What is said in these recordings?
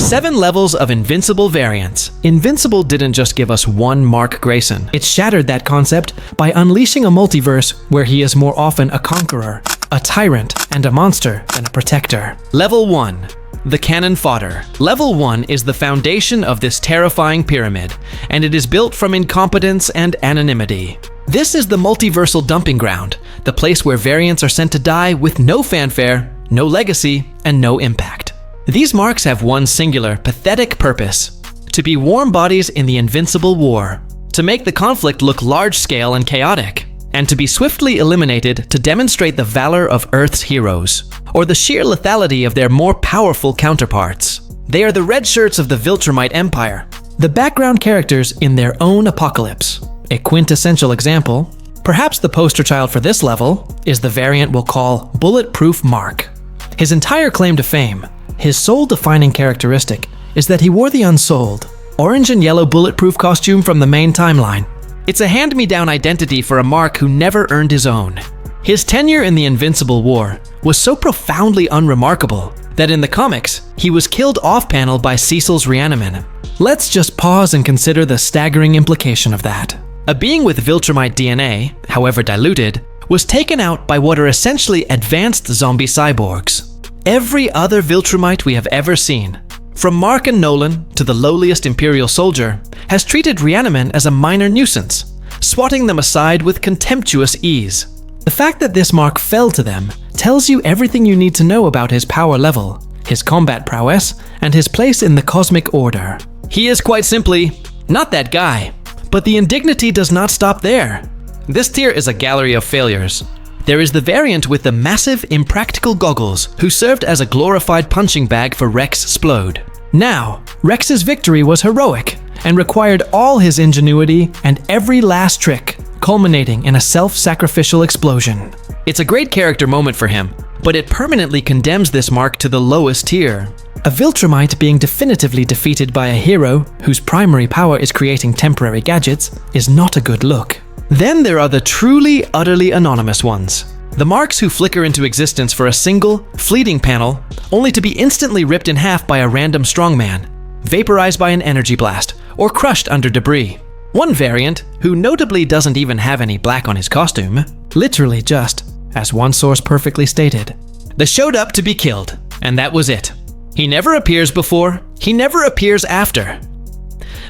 7 levels of Invincible variants. Invincible didn't just give us one Mark Grayson. It shattered that concept by unleashing a multiverse where he is more often a conqueror, a tyrant, and a monster than a protector. Level 1. The Cannon Fodder. Level 1 is the foundation of this terrifying pyramid, and it is built from incompetence and anonymity. This is the multiversal dumping ground, the place where variants are sent to die with no fanfare, no legacy, and no impact. These marks have one singular, pathetic purpose: to be warm bodies in the Invincible War, to make the conflict look large-scale and chaotic, and to be swiftly eliminated to demonstrate the valor of Earth's heroes, or the sheer lethality of their more powerful counterparts. They are the red shirts of the Viltrumite Empire, the background characters in their own apocalypse. A quintessential example, perhaps the poster child for this level, is the variant we'll call Bulletproof Mark. His entire claim to fame, his sole-defining characteristic, is that he wore the unsold, orange and yellow bulletproof costume from the main timeline. It's a hand-me-down identity for a Mark who never earned his own. His tenure in the Invincible War was so profoundly unremarkable that in the comics, he was killed off-panel by Cecil's Reaniman. Let's just pause and consider the staggering implication of that. A being with Viltrumite DNA, however diluted, was taken out by what are essentially advanced zombie cyborgs. Every other Viltrumite we have ever seen, from Mark and Nolan to the lowliest Imperial soldier, has treated Reaniman as a minor nuisance, swatting them aside with contemptuous ease. The fact that this Mark fell to them tells you everything you need to know about his power level, his combat prowess, and his place in the cosmic order. He is quite simply not that guy. But the indignity does not stop there. This tier is a gallery of failures. There is the variant with the massive, impractical goggles, who served as a glorified punching bag for Rex Splode. Now, Rex's victory was heroic, and required all his ingenuity and every last trick, culminating in a self-sacrificial explosion. It's a great character moment for him, but it permanently condemns this Mark to the lowest tier. A Viltrumite being definitively defeated by a hero whose primary power is creating temporary gadgets is not a good look. Then there are the truly, utterly anonymous ones. The Marks who flicker into existence for a single, fleeting panel, only to be instantly ripped in half by a random strongman, vaporized by an energy blast, or crushed under debris. One variant, who notably doesn't even have any black on his costume, literally just, as one source perfectly stated, they showed up to be killed, and that was it. He never appears before, he never appears after.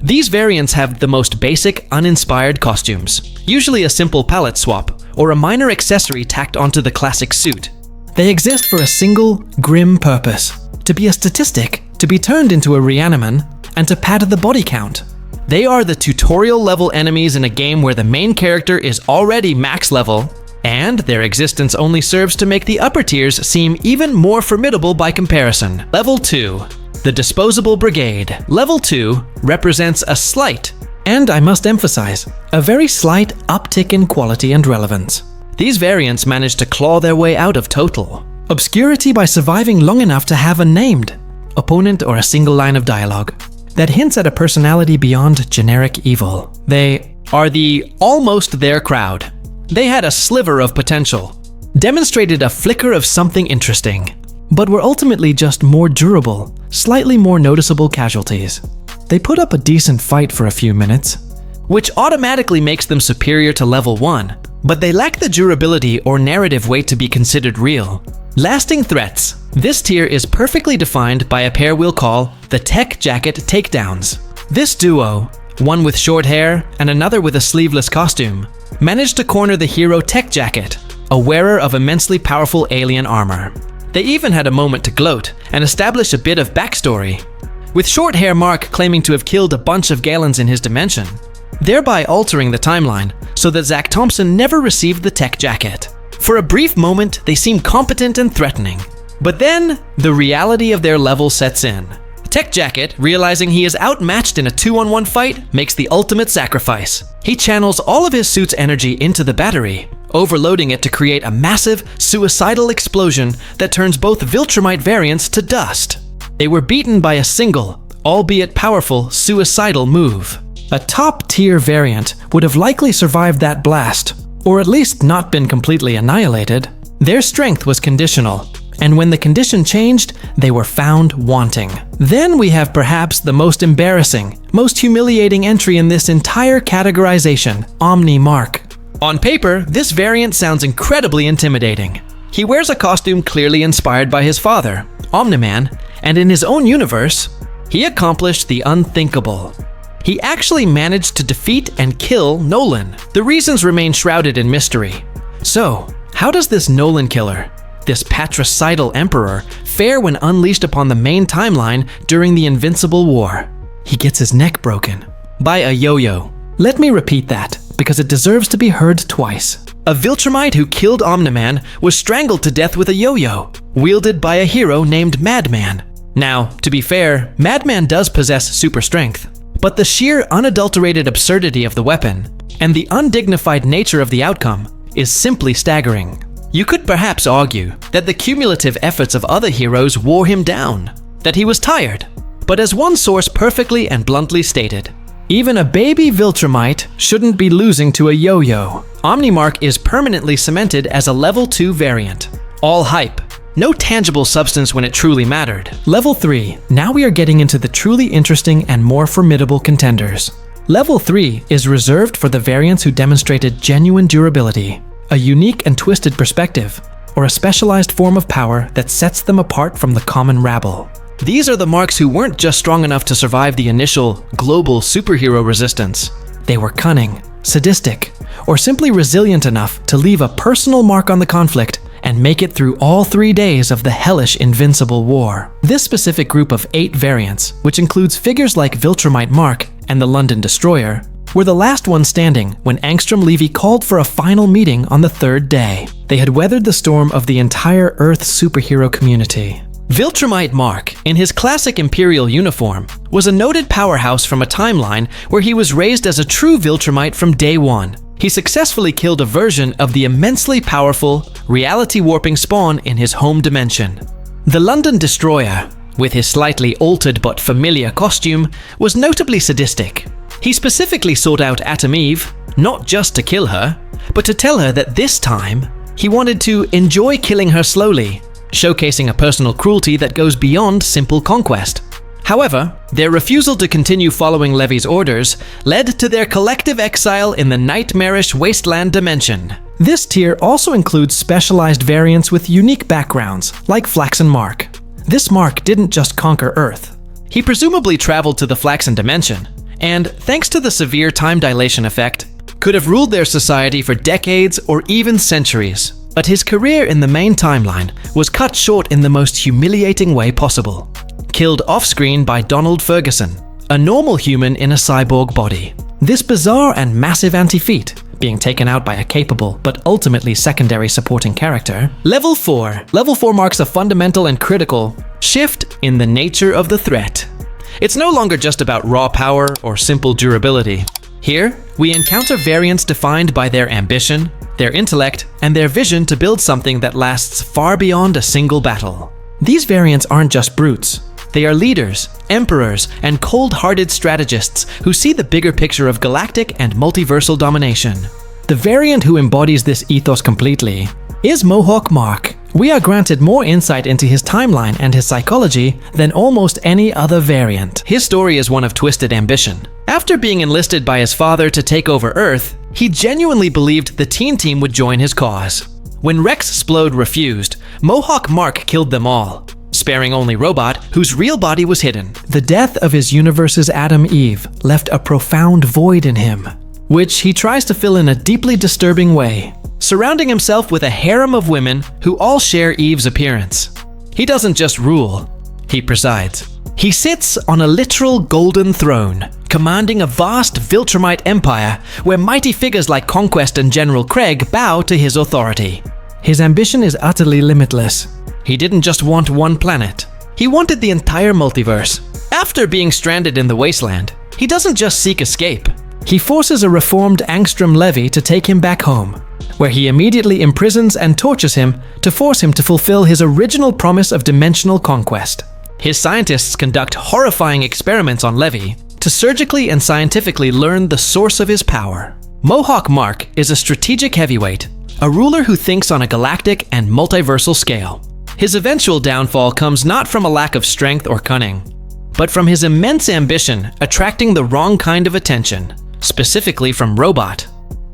These variants have the most basic, uninspired costumes, usually a simple palette swap, or a minor accessory tacked onto the classic suit. They exist for a single, grim purpose: to be a statistic, to be turned into a Reaniman, and to pad the body count. They are the tutorial-level enemies in a game where the main character is already max level, and their existence only serves to make the upper tiers seem even more formidable by comparison. Level 2. The Disposable Brigade. Level 2 represents a slight, and I must emphasize, a very slight uptick in quality and relevance. These variants manage to claw their way out of total obscurity by surviving long enough to have a named opponent or a single line of dialogue that hints at a personality beyond generic evil. They are the almost there crowd. They had a sliver of potential, demonstrated a flicker of something interesting, but were ultimately just more durable, slightly more noticeable casualties. They put up a decent fight for a few minutes, which automatically makes them superior to level 1, but they lack the durability or narrative weight to be considered real. Lasting threats. This tier is perfectly defined by a pair we'll call the Tech Jacket Takedowns. This duo, one with short hair and another with a sleeveless costume, managed to corner the hero Tech Jacket, a wearer of immensely powerful alien armor. They even had a moment to gloat and establish a bit of backstory, with short hair Mark claiming to have killed a bunch of Galens in his dimension, thereby altering the timeline so that Zach Thompson never received the Tech Jacket. For a brief moment, they seem competent and threatening, but then the reality of their level sets in. Tech Jacket, realizing he is outmatched in a 2-on-1 fight, makes the ultimate sacrifice. He channels all of his suit's energy into the battery, overloading it to create a massive, suicidal explosion that turns both Viltrumite variants to dust. They were beaten by a single, albeit powerful, suicidal move. A top-tier variant would have likely survived that blast, or at least not been completely annihilated. Their strength was conditional, and when the condition changed, they were found wanting. Then we have perhaps the most embarrassing, most humiliating entry in this entire categorization, Omni Mark. On paper, this variant sounds incredibly intimidating. He wears a costume clearly inspired by his father, Omni-Man, and in his own universe, he accomplished the unthinkable. He actually managed to defeat and kill Nolan. The reasons remain shrouded in mystery. So, how does this Nolan killer, this patricidal emperor, fare when unleashed upon the main timeline during the Invincible War? He gets his neck broken by a yo-yo. Let me repeat that, because it deserves to be heard twice. A Viltrumite who killed Omni-Man was strangled to death with a yo-yo, wielded by a hero named Madman. Now, to be fair, Madman does possess super strength, but the sheer unadulterated absurdity of the weapon and the undignified nature of the outcome is simply staggering. You could perhaps argue that the cumulative efforts of other heroes wore him down, that he was tired, but as one source perfectly and bluntly stated, even a baby Viltrumite shouldn't be losing to a yo-yo. Omnimark is permanently cemented as a level 2 variant. All hype, no tangible substance when it truly mattered. Level 3, now we are getting into the truly interesting and more formidable contenders. Level 3 is reserved for the variants who demonstrated genuine durability, a unique and twisted perspective, or a specialized form of power that sets them apart from the common rabble. These are the marks who weren't just strong enough to survive the initial global superhero resistance. They were cunning, sadistic, or simply resilient enough to leave a personal mark on the conflict and make it through all 3 days of the hellish Invincible War. This specific group of 8 variants, which includes figures like Viltrumite Mark and the London Destroyer, were the last ones standing when Angstrom Levy called for a final meeting on the 3rd day. They had weathered the storm of the entire Earth superhero community. Viltrumite Mark, in his classic Imperial uniform, was a noted powerhouse from a timeline where he was raised as a true Viltrumite from day one. He successfully killed a version of the immensely powerful, reality-warping Spawn in his home dimension. The London Destroyer, with his slightly altered but familiar costume, was notably sadistic. He specifically sought out Atom Eve, not just to kill her, but to tell her that this time, he wanted to enjoy killing her slowly, showcasing a personal cruelty that goes beyond simple conquest. However, their refusal to continue following Levy's orders led to their collective exile in the nightmarish wasteland dimension. This tier also includes specialized variants with unique backgrounds, like Flaxen Mark. This Mark didn't just conquer Earth. He presumably traveled to the Flaxen dimension, and thanks to the severe time dilation effect, could have ruled their society for decades or even centuries. But his career in the main timeline was cut short in the most humiliating way possible. Killed off-screen by Donald Ferguson, a normal human in a cyborg body. This bizarre and massive anti-feat, being taken out by a capable but ultimately secondary supporting character. Level 4. Level 4 marks a fundamental and critical shift in the nature of the threat. It's no longer just about raw power or simple durability. Here, we encounter variants defined by their ambition, their intellect, and their vision to build something that lasts far beyond a single battle. These variants aren't just brutes. They are leaders, emperors, and cold-hearted strategists who see the bigger picture of galactic and multiversal domination. The variant who embodies this ethos completely is Mohawk Mark. We are granted more insight into his timeline and his psychology than almost any other variant. His story is one of twisted ambition. After being enlisted by his father to take over Earth, he genuinely believed the teen team would join his cause. When Rex Splode refused, Mohawk Mark killed them all, sparing only Robot, whose real body was hidden. The death of his universe's Atom Eve left a profound void in him, which he tries to fill in a deeply disturbing way, surrounding himself with a harem of women who all share Eve's appearance. He doesn't just rule, he presides. He sits on a literal golden throne, commanding a vast Viltrumite empire where mighty figures like Conquest and General Craig bow to his authority. His ambition is utterly limitless. He didn't just want one planet. He wanted the entire multiverse. After being stranded in the wasteland, he doesn't just seek escape. He forces a reformed Angstrom Levy to take him back home, where he immediately imprisons and tortures him to force him to fulfill his original promise of dimensional conquest. His scientists conduct horrifying experiments on Levy to surgically and scientifically learn the source of his power. Mohawk Mark is a strategic heavyweight, a ruler who thinks on a galactic and multiversal scale. His eventual downfall comes not from a lack of strength or cunning, but from his immense ambition attracting the wrong kind of attention, specifically from Robot,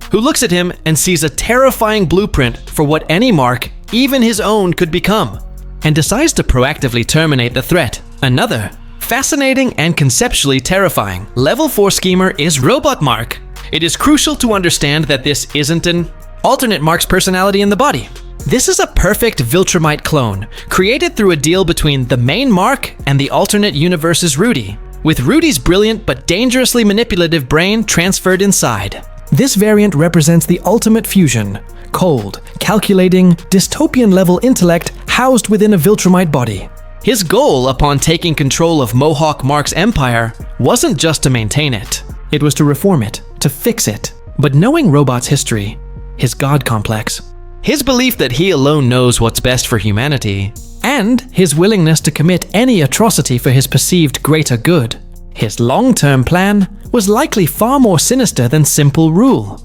who looks at him and sees a terrifying blueprint for what any mark, even his own, could become, and decides to proactively terminate the threat. Another fascinating and conceptually terrifying Level 4 schemer is Robot Mark. It is crucial to understand that this isn't an alternate Mark's personality in the body. This is a perfect Viltrumite clone, created through a deal between the main Mark and the alternate universe's Rudy, with Rudy's brilliant but dangerously manipulative brain transferred inside. This variant represents the ultimate fusion: cold, calculating, dystopian-level intellect housed within a Viltrumite body. His goal upon taking control of Mohawk Mark's empire wasn't just to maintain it. It was to reform it, to fix it. But knowing Robot's history, his God complex, his belief that he alone knows what's best for humanity, and his willingness to commit any atrocity for his perceived greater good, his long-term plan was likely far more sinister than simple rule.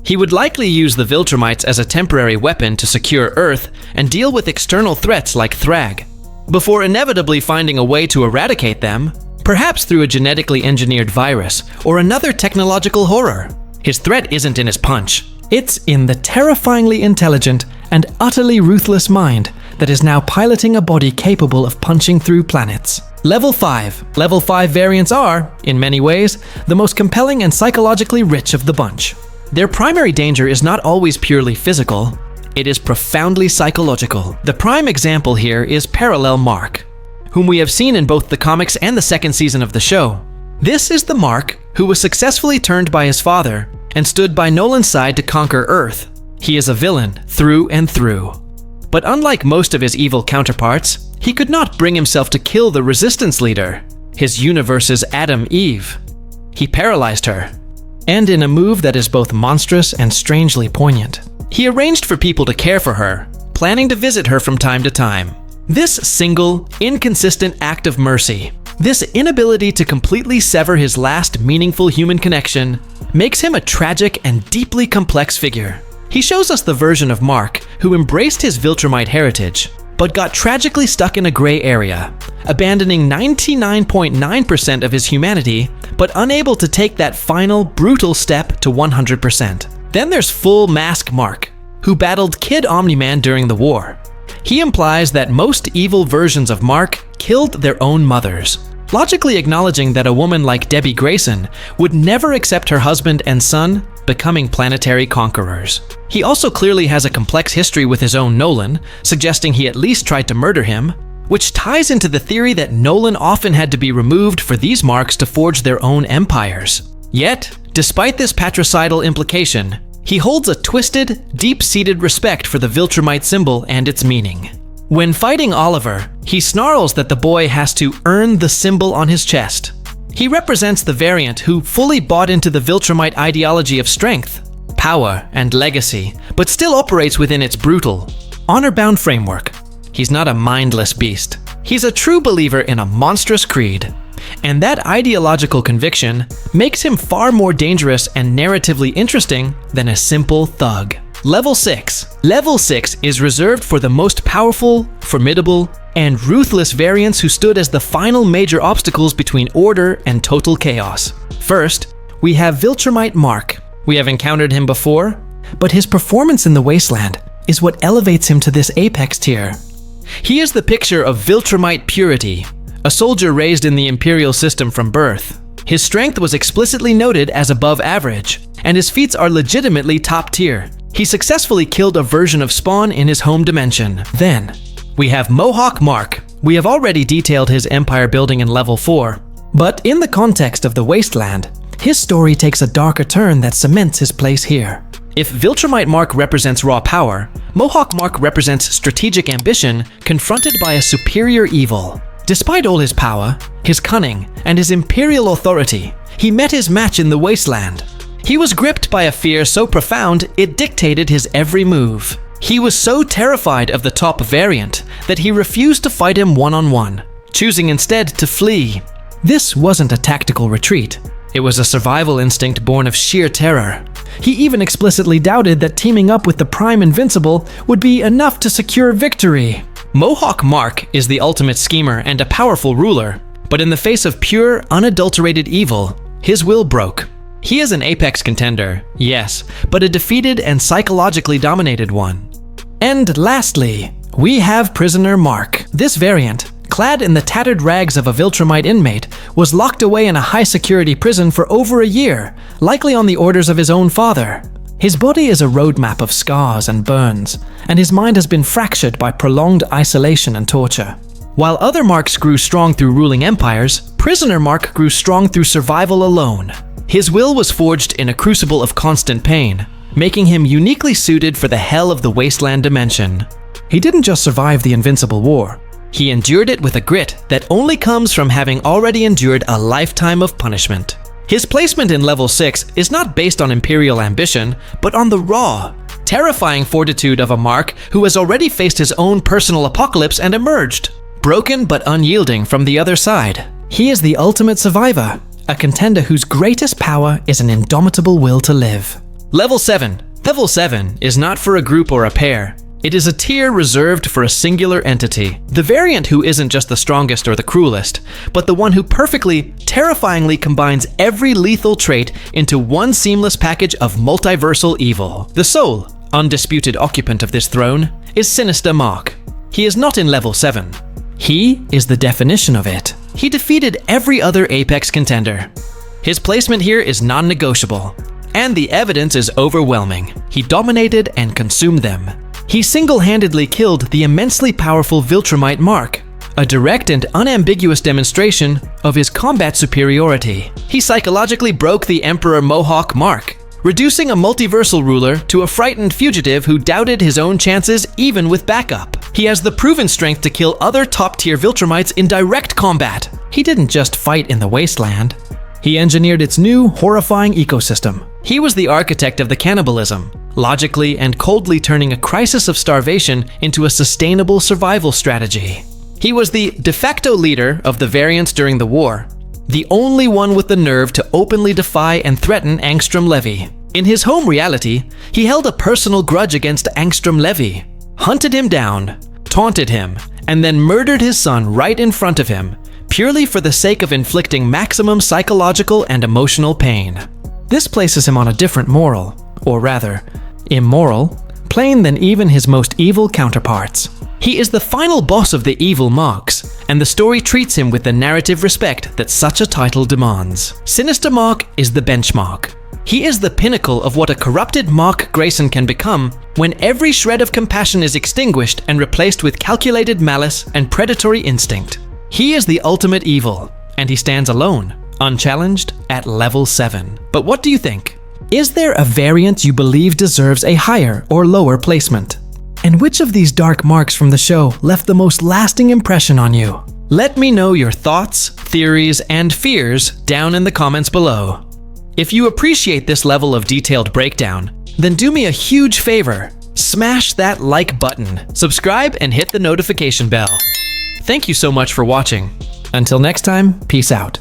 He would likely use the Viltrumites as a temporary weapon to secure Earth and deal with external threats like Thrag, before inevitably finding a way to eradicate them, perhaps through a genetically engineered virus or another technological horror. His threat isn't in his punch. It's in the terrifyingly intelligent and utterly ruthless mind that is now piloting a body capable of punching through planets. Level 5. Level 5 variants are, in many ways, the most compelling and psychologically rich of the bunch. Their primary danger is not always purely physical, it is profoundly psychological. The prime example here is Parallel Mark, whom we have seen in both the comics and the second season of the show. This is the Mark who was successfully turned by his father and stood by Nolan's side to conquer Earth. He is a villain through and through. But unlike most of his evil counterparts, he could not bring himself to kill the Resistance leader, his universe's Adam Eve. He paralyzed her, and in a move that is both monstrous and strangely poignant, he arranged for people to care for her, planning to visit her from time to time. This single, inconsistent act of mercy, this inability to completely sever his last meaningful human connection, makes him a tragic and deeply complex figure. He shows us the version of Mark who embraced his Viltrumite heritage, but got tragically stuck in a gray area, abandoning 99.9% of his humanity, but unable to take that final, brutal step to 100%. Then there's Full Mask Mark, who battled Kid Omni-Man during the war. He implies that most evil versions of Mark killed their own mothers, logically acknowledging that a woman like Debbie Grayson would never accept her husband and son becoming planetary conquerors. He also clearly has a complex history with his own Nolan, suggesting he at least tried to murder him, which ties into the theory that Nolan often had to be removed for these marks to forge their own empires. Yet, despite this patricidal implication, he holds a twisted, deep-seated respect for the Viltrumite symbol and its meaning. When fighting Oliver, he snarls that the boy has to earn the symbol on his chest. He represents the variant who fully bought into the Viltrumite ideology of strength, power, and legacy, but still operates within its brutal, honor-bound framework. He's not a mindless beast. He's a true believer in a monstrous creed. And that ideological conviction makes him far more dangerous and narratively interesting than a simple thug. Level 6. Level 6 is reserved for the most powerful, formidable, and ruthless variants who stood as the final major obstacles between order and total chaos. First, we have Viltrumite Mark. We have encountered him before, but his performance in the Wasteland is what elevates him to this apex tier. He is the picture of Viltrumite purity, a soldier raised in the Imperial system from birth. His strength was explicitly noted as above average, and his feats are legitimately top tier. He successfully killed a version of Spawn in his home dimension. Then, we have Mohawk Mark. We have already detailed his empire building in Level 4, but in the context of the Wasteland, his story takes a darker turn that cements his place here. If Viltrumite Mark represents raw power, Mohawk Mark represents strategic ambition confronted by a superior evil. Despite all his power, his cunning, and his imperial authority, he met his match in the Wasteland. He was gripped by a fear so profound it dictated his every move. He was so terrified of the top variant that he refused to fight him one-on-one, choosing instead to flee. This wasn't a tactical retreat. It was a survival instinct born of sheer terror. He even explicitly doubted that teaming up with the Prime Invincible would be enough to secure victory. Mohawk Mark is the ultimate schemer and a powerful ruler, but in the face of pure, unadulterated evil, his will broke. He is an apex contender, yes, but a defeated and psychologically dominated one. And lastly, we have Prisoner Mark. This variant, clad in the tattered rags of a Viltrumite inmate, was locked away in a high-security prison for over a year, likely on the orders of his own father. His body is a roadmap of scars and burns, and his mind has been fractured by prolonged isolation and torture. While other Marks grew strong through ruling empires, Prisoner Mark grew strong through survival alone. His will was forged in a crucible of constant pain, making him uniquely suited for the hell of the Wasteland dimension. He didn't just survive the Invincible War. He endured it with a grit that only comes from having already endured a lifetime of punishment. His placement in level 6 is not based on imperial ambition, but on the raw, terrifying fortitude of a Mark who has already faced his own personal apocalypse and emerged, broken but unyielding from the other side. He is the ultimate survivor, a contender whose greatest power is an indomitable will to live. Level 7. Level 7 is not for a group or a pair. It is a tier reserved for a singular entity. The variant who isn't just the strongest or the cruelest, but the one who perfectly, terrifyingly combines every lethal trait into one seamless package of multiversal evil. The sole, undisputed occupant of this throne is Sinister Mark. He is not in level 7. He is the definition of it. He defeated every other Apex contender. His placement here is non-negotiable, and the evidence is overwhelming. He dominated and consumed them. He single-handedly killed the immensely powerful Viltrumite Mark, a direct and unambiguous demonstration of his combat superiority. He psychologically broke the Emperor Mohawk Mark, reducing a multiversal ruler to a frightened fugitive who doubted his own chances even with backup. He has the proven strength to kill other top-tier Viltrumites in direct combat. He didn't just fight in the Wasteland. He engineered its new, horrifying ecosystem. He was the architect of the cannibalism, logically and coldly turning a crisis of starvation into a sustainable survival strategy. He was the de facto leader of the variants during the war, the only one with the nerve to openly defy and threaten Angstrom Levy. In his home reality, he held a personal grudge against Angstrom Levy, hunted him down, taunted him, and then murdered his son right in front of him, purely for the sake of inflicting maximum psychological and emotional pain. This places him on a different moral, or rather, immoral, plane than even his most evil counterparts. He is the final boss of the evil Marks, and the story treats him with the narrative respect that such a title demands. Sinister Mark is the benchmark. He is the pinnacle of what a corrupted Mark Grayson can become when every shred of compassion is extinguished and replaced with calculated malice and predatory instinct. He is the ultimate evil, and he stands alone, unchallenged, at level 7. But what do you think? Is there a variant you believe deserves a higher or lower placement? And which of these dark Marks from the show left the most lasting impression on you? Let me know your thoughts, theories, and fears down in the comments below. If you appreciate this level of detailed breakdown, then do me a huge favor. Smash that like button, subscribe, and hit the notification bell. Thank you so much for watching. Until next time, peace out.